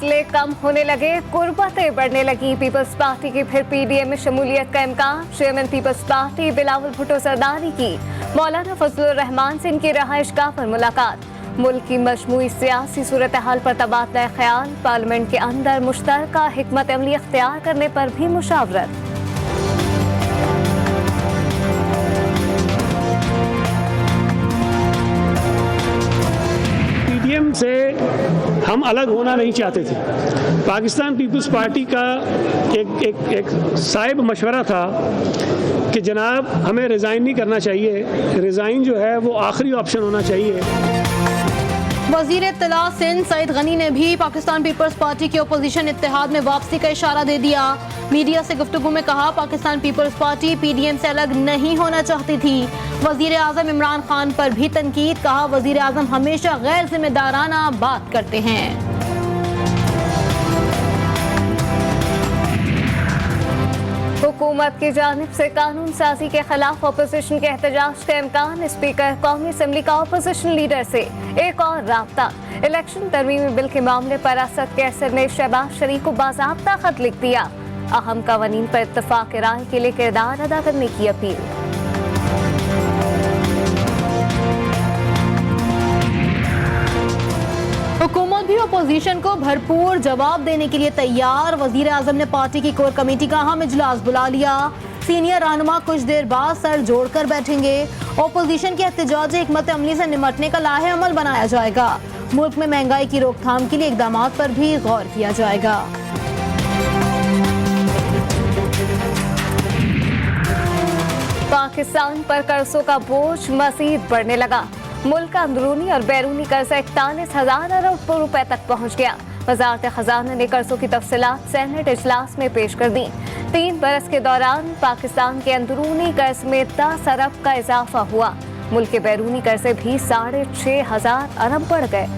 मसले कम होने लगे, कुर्बतें बढ़ने लगी। पीपल्स पार्टी की फिर पीडीएम में शमूलियत का इम्कान। Chairman Peoples Party Bilawal Bhutto Zardari की मौलाना फजलुर रहमान से इनकी रहायशगाह पर मुलाकात। मुल्क की मजमूई सियासी सूरत हाल पर तबादला ख्याल। पार्लियामेंट के अंदर मुश्तरका हिकमत अमली अख्तियार करने पर भी मुशावरत। पीडीएम से हम अलग होना नहीं चाहते थे। पाकिस्तान पीपल्स पार्टी का एक साहिब मशवरा था कि जनाब हमें रिज़ाइन नहीं करना चाहिए, रिज़ाइन जो है वो आखिरी ऑप्शन होना चाहिए। वज़ीर इत्तला सिंध सईद गनी ने भी पाकिस्तान पीपल्स पार्टी के अपोजिशन इत्तेहाद में वापसी का इशारा दे दिया। मीडिया से गुफ्तगू में कहा, पाकिस्तान पीपल्स पार्टी पीडीएम से अलग नहीं होना चाहती थी। वज़ीर आज़म इमरान खान पर भी तनकीद। कहा, वज़ीर आज़म हमेशा गैर जिम्मेदाराना बात करते हैं। हुकूमत की जानिब से कानून साजी के खिलाफ अपोजिशन के एहतजाज का इम्कान। स्पीकर कौमी असम्बली का अपोजिशन लीडर से एक और राब्ता। इलेक्शन तरमीमी बिल के मामले पर असद कैसर ने शहबाज शरीफ को बाज़ाब्ता खत लिख दिया। अहम कवानीन पर इत्तफाक राय के लिए किरदार अदा करने की अपील। हुकूमत भी अपोजिशन को भरपूर जवाब देने के लिए तैयार। वजीर आजम ने पार्टी की कोर कमेटी का अहम इजलास बुला लिया। सीनियर रहनुमा कुछ देर बाद सर जोड़कर बैठेंगे। अपोजिशन के एहतजाजी हिकमत अमली से निमटने का लाहे अमल बनाया जाएगा। मुल्क में महंगाई की रोकथाम के लिए इकदाम पर भी गौर किया जाएगा। पाकिस्तान पर कर्जों का बोझ मजीद बढ़ने लगा। मुल्क का अंदरूनी और बैरूनी कर्जा 41,000 अरब रुपए तक पहुंच गया। वजारत खजाना ने कर्जों की तफसीलात सेनेट इजलास में पेश कर दी। 3 बरस के दौरान पाकिस्तान के अंदरूनी कर्ज में 10 अरब का इजाफा हुआ। मुल्क के बैरूनी कर्जे भी 6,500 अरब बढ़ गए।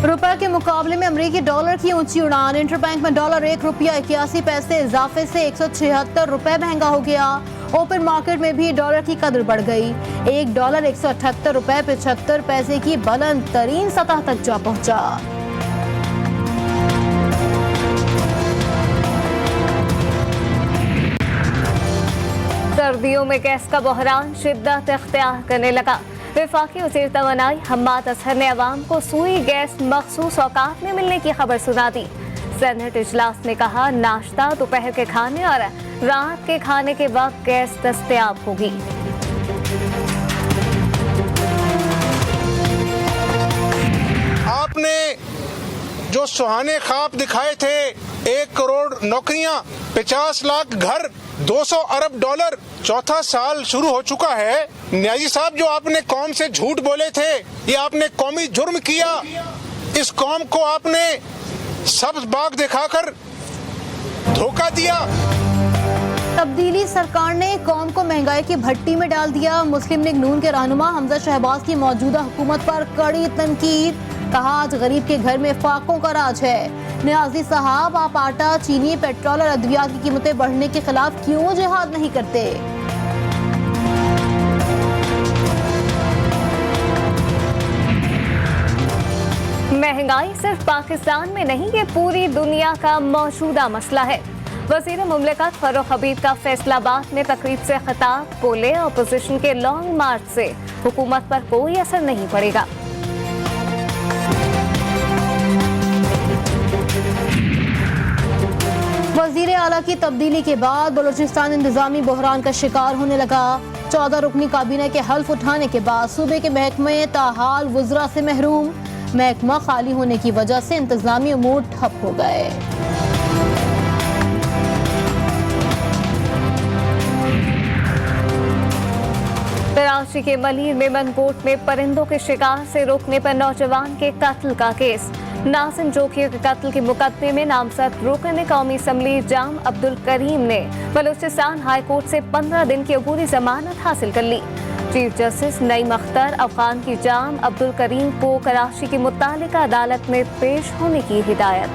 रुपए के मुकाबले में अमेरिकी डॉलर की ऊंची उड़ान। इंटरबैंक में डॉलर 1 रुपया 81 पैसे इजाफे से 176 रुपए महंगा हो गया। ओपन मार्केट में भी डॉलर की कदर बढ़ गई। $1 178 रुपए 75 पैसे की बुलंद तरीन सतह तक जा पहुंचा। सर्दियों में गैस का बहरान शिद्दत इख्तियार करने लगा। वफाकी वज़ीर तवानाई हम्माद अजहर ने अवाम को सुई गैस मखसूस औकात में मिलने की खबर सुना दी। सेनेट इजलास में कहा, नाश्ता, दोपहर के खाने और रात के खाने के वक्त गैस दस्तयाब होगी। आपने जो सुहाने ख्वाब दिखाए थे, 1 करोड़ नौकरियां, 50 लाख घर, 200 अरब डॉलर, चौथा साल शुरू हो चुका है। न्याजी साहब, जो आपने कौम से झूठ बोले थे, ये आपने कौमी जुर्म किया। इस कौम को आपने सब्ज बाग दिखाकर धोखा दिया। तब्दीली सरकार ने कौम को महंगाई की भट्टी में डाल दिया। मुस्लिम लीग नून के रहनुमा हमजा शहबाज की मौजूदा हुकूमत पर कड़ी तनकीद। कहा, आज गरीब के घर में फाकों का राज है। न्याजी साहब, आप आटा, चीनी, पेट्रोल और अद्वियात की कीमतें बढ़ने के खिलाफ क्यों जिहाद नहीं करते? महंगाई सिर्फ पाकिस्तान में नहीं, ये पूरी दुनिया का मौजूदा मसला है। वज़ीर मुमलिकत फरूख हबीब का फैसलाबाद में तकरीब से खिताब। बोले, अपोजिशन के लॉन्ग मार्च से हुकूमत पर कोई असर नहीं पड़ेगा। वज़ीर आला की तब्दीली के बाद बलूचिस्तान इंतजामी बहरान का शिकार होने लगा। 14 रुकनी काबीना के हल्फ उठाने के बाद सूबे के महकमे ताहाल वुज़रा से महरूम। महकमा खाली होने की वजह से इंतजामी उमूर ठप हो गए। कराची के मलीर में मनकोट में परिंदों के शिकार से रोकने पर नौजवान के कत्ल का केस। नाज़िम जोखिया के कत्ल के मुकदमे में नामजद रुकन कौमी असम्बली जाम अब्दुल करीम ने बलूचिस्तान हाई कोर्ट से 15 दिन की अबूरी जमानत हासिल कर ली। चीफ जस्टिस नईम अख्तर अफगान की जाम अब्दुल करीम को कराची की मुत्तालिका अदालत में पेश होने की हिदायत।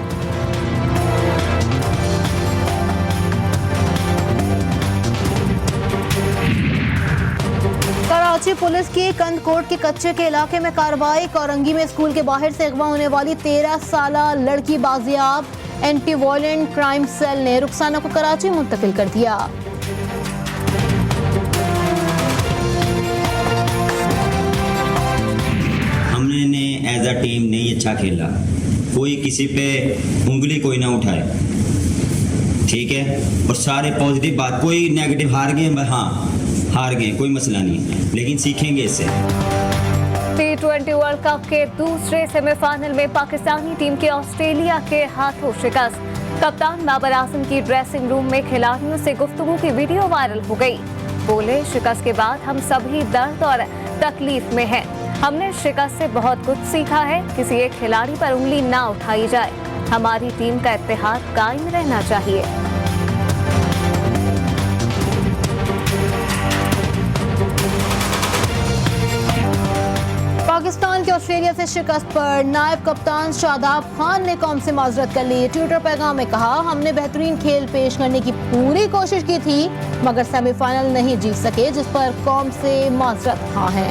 कराची पुलिस की कंदकोट के कच्चे के इलाके में कार्रवाई। कोरंगी में स्कूल के बाहर से अगवा होने वाली 13 साला लड़की बाजियाब। एंटी वायलेंट क्राइम सेल ने रुखसाना को कराची मुंतकिल कर दिया। हमने एज अ टीम नहीं अच्छा खेला, कोई किसी पे उंगली कोई ना उठाए, ठीक है, और सारे पॉजिटिव बात, कोई नेगेटिव हार गए, हाँ हार गए, कोई मसला नहीं, लेकिन सीखेंगे इससे। T20 वर्ल्ड कप के दूसरे सेमीफाइनल में पाकिस्तानी टीम की ऑस्ट्रेलिया के हाथों शिकस्त। कप्तान बाबर आजम की ड्रेसिंग रूम में खिलाड़ियों से गुफ्तगू की वीडियो वायरल हो गई। बोले, शिकस्त के बाद हम सभी दर्द और तकलीफ में हैं। हमने शिकस्त से बहुत कुछ सीखा है। किसी एक खिलाड़ी पर उंगली ना उठाई जाए। हमारी टीम का इत्तेहाद कायम रहना चाहिए। पाकिस्तान के ऑस्ट्रेलिया से शिकस्त पर नायब कप्तान शादाब खान ने कौम से माजरत कर ली। ट्विटर पैगाम में कहा, हमने बेहतरीन खेल पेश करने की पूरी कोशिश की थी मगर सेमीफाइनल नहीं जीत सके, जिस पर कौम से माजरत खां है।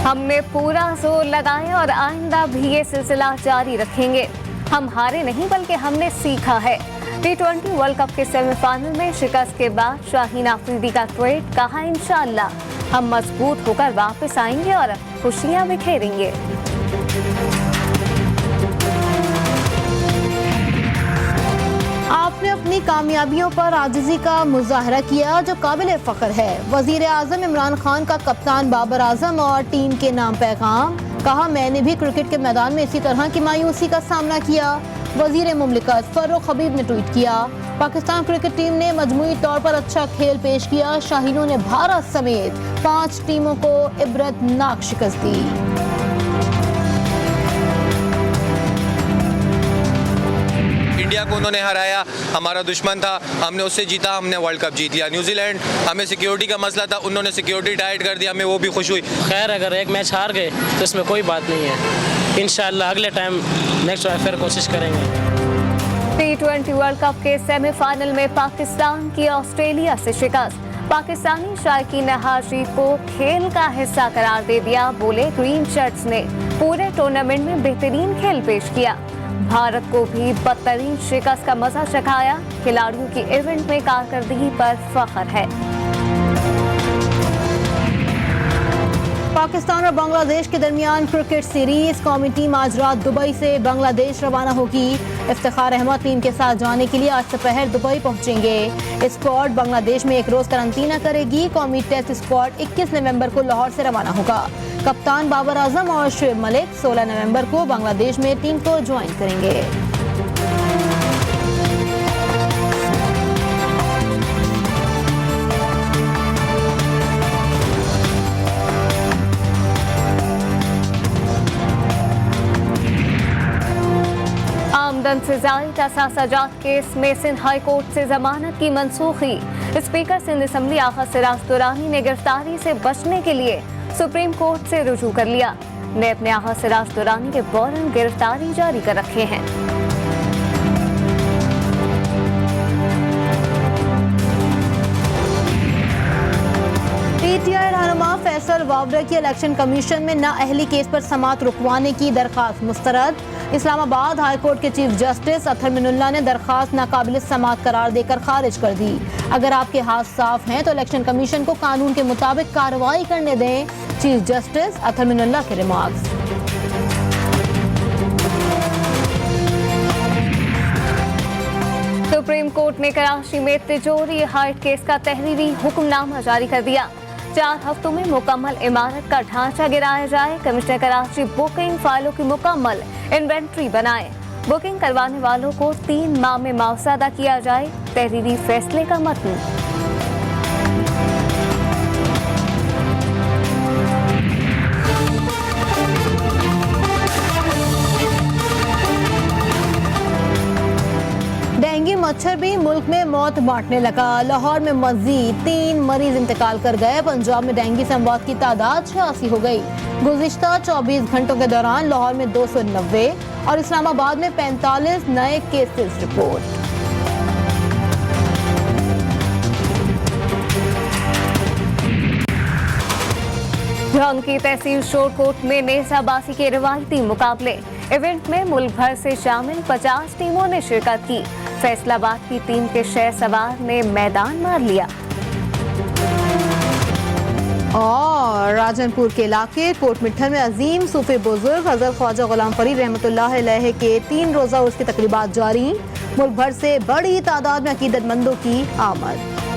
हमने पूरा जोर लगाया और आइंदा भी ये सिलसिला जारी रखेंगे। हम हारे नहीं बल्कि हमने सीखा है। T20 वर्ल्ड कप के सेमीफाइनल में शिकस्त के बाद शाहीन आफरीदी का ट्वीट, कहा इंशाअल्लाह हम मजबूत होकर वापस आएंगे और खुशियां बिखेरेंगे। आपने अपनी कामयाबियों पर आजिज़ी का मुजाहरा किया जो काबिल फ़ख्र है। वज़ीर आज़म इमरान खान का कप्तान बाबर आजम और टीम के नाम पैगाम, कहा मैंने भी क्रिकेट के मैदान में इसी तरह की मायूसी का सामना किया। वज़ीर मुमलिकत फ़र्रुख हबीब ने ट्वीट किया, पाकिस्तान क्रिकेट टीम ने मजमूई तौर पर अच्छा खेल पेश किया। शाहीनों ने भारत समेत 5 टीमों को इबरतनाक शिकस्त दी। इंडिया को उन्होंने हराया, हमारा दुश्मन था, हमने उससे जीता, हमने वर्ल्ड कप जीत लिया। न्यूजीलैंड, हमें सिक्योरिटी का मसला था, उन्होंने सिक्योरिटी टाइट कर दिया, हमें वो भी खुश हुई। खैर, अगर एक मैच हार गए तो इसमें कोई बात नहीं है। इंशाअल्लाह अगले टाइम नेक्स्ट बार फिर कोशिश करेंगे। T20 वर्ल्ड कप के सेमीफाइनल में पाकिस्तान की ऑस्ट्रेलिया से शिकस्त। पाकिस्तानी शायकीन ने हार जीत को खेल का हिस्सा करार दे दिया। बोले, ग्रीन शर्ट्स ने पूरे टूर्नामेंट में बेहतरीन खेल पेश किया। भारत को भी बदतरीन शिकस्त का मजा चखाया। खिलाड़ियों की इवेंट में कारकर्दगी पर फख्र है। पाकिस्तान और बांग्लादेश के दरमियान क्रिकेट सीरीज। कौमी टीम आज रात दुबई से बांग्लादेश रवाना होगी। इफ्तिखार अहमद टीम के साथ जाने के लिए आज दोपहर दुबई पहुंचेंगे। स्क्वाड बांग्लादेश में 1 रोज करंतना करेगी। कौमी टेस्ट स्क्वाड 21 नवंबर को लाहौर से रवाना होगा। कप्तान बाबर आजम और शुएब मलिक 16 नवंबर को बांग्लादेश में टीम को ज्वाइन करेंगे। आमदन से जायद असासाजात केस में सिंध हाई कोर्ट से जमानत की मनसूखी। स्पीकर सिंध असम्बली आगा सिराज दुरानी ने गिरफ्तारी से बचने के लिए सुप्रीम कोर्ट से रुजू कर लिया। नैब ने आगा सिराज दुरानी के वारंट गिरफ्तारी जारी कर रखे हैं। पीटीआई रहनुमा फैसल वावरा की इलेक्शन कमीशन में नाअहली केस पर समाअत रुकवाने की दरखास्त मुस्तरद। इस्लामाबाद हाई कोर्ट के चीफ जस्टिस अतहर मिनुल्लाह ने दरखास्त नाकाबिल समाअत करार देकर खारिज कर दी। अगर आपके हाथ साफ हैं तो इलेक्शन कमीशन को कानून के मुताबिक कार्रवाई करने दें। चीफ जस्टिस अतहर मिनुल्लाह के रिमार्क्स। सुप्रीम कोर्ट ने कराची में तिजोरी हाइट केस का तहरीरी हुक्मनामा जारी कर दिया। 4 हफ्तों में मुकम्मल इमारत का ढांचा गिराया जाए। कमिश्नर कराची बुकिंग फाइलों की मुकम्मल इन्वेंट्री बनाए। बुकिंग करवाने वालों को 3 माह में मुआवजा अदा किया जाए। तहरीरी फैसले का मतन। मुल्क में मौत बांटने लगा। लाहौर में मजीद 3 मरीज इंतकाल कर गए। पंजाब में डेंगू से अमवात की तादाद 86 हो गई। गुज़िश्ता 24 घंटों के दौरान लाहौर में 290 और इस्लामाबाद में 45 नए केसेस रिपोर्ट। ढंग की तहसील शोरकोट में नेज़ाबाजी के रिवायती मुकाबले। इवेंट में मुल्क भर से शामिल 50 टीमों ने शिरकत की। फैसलाबाद की टीम के 6 सवार ने मैदान मार लिया। और राजनपुर के इलाके कोट मिठन में अजीम सूफी बुजुर्ग हज़रत ख्वाजा गुलाम फरीद रहमतुल्लाह अलैह के 3 रोज़ा उर्स की तकरीबात जारी। मुल्क भर से बड़ी तादाद में अकीदतमंदों की आमद।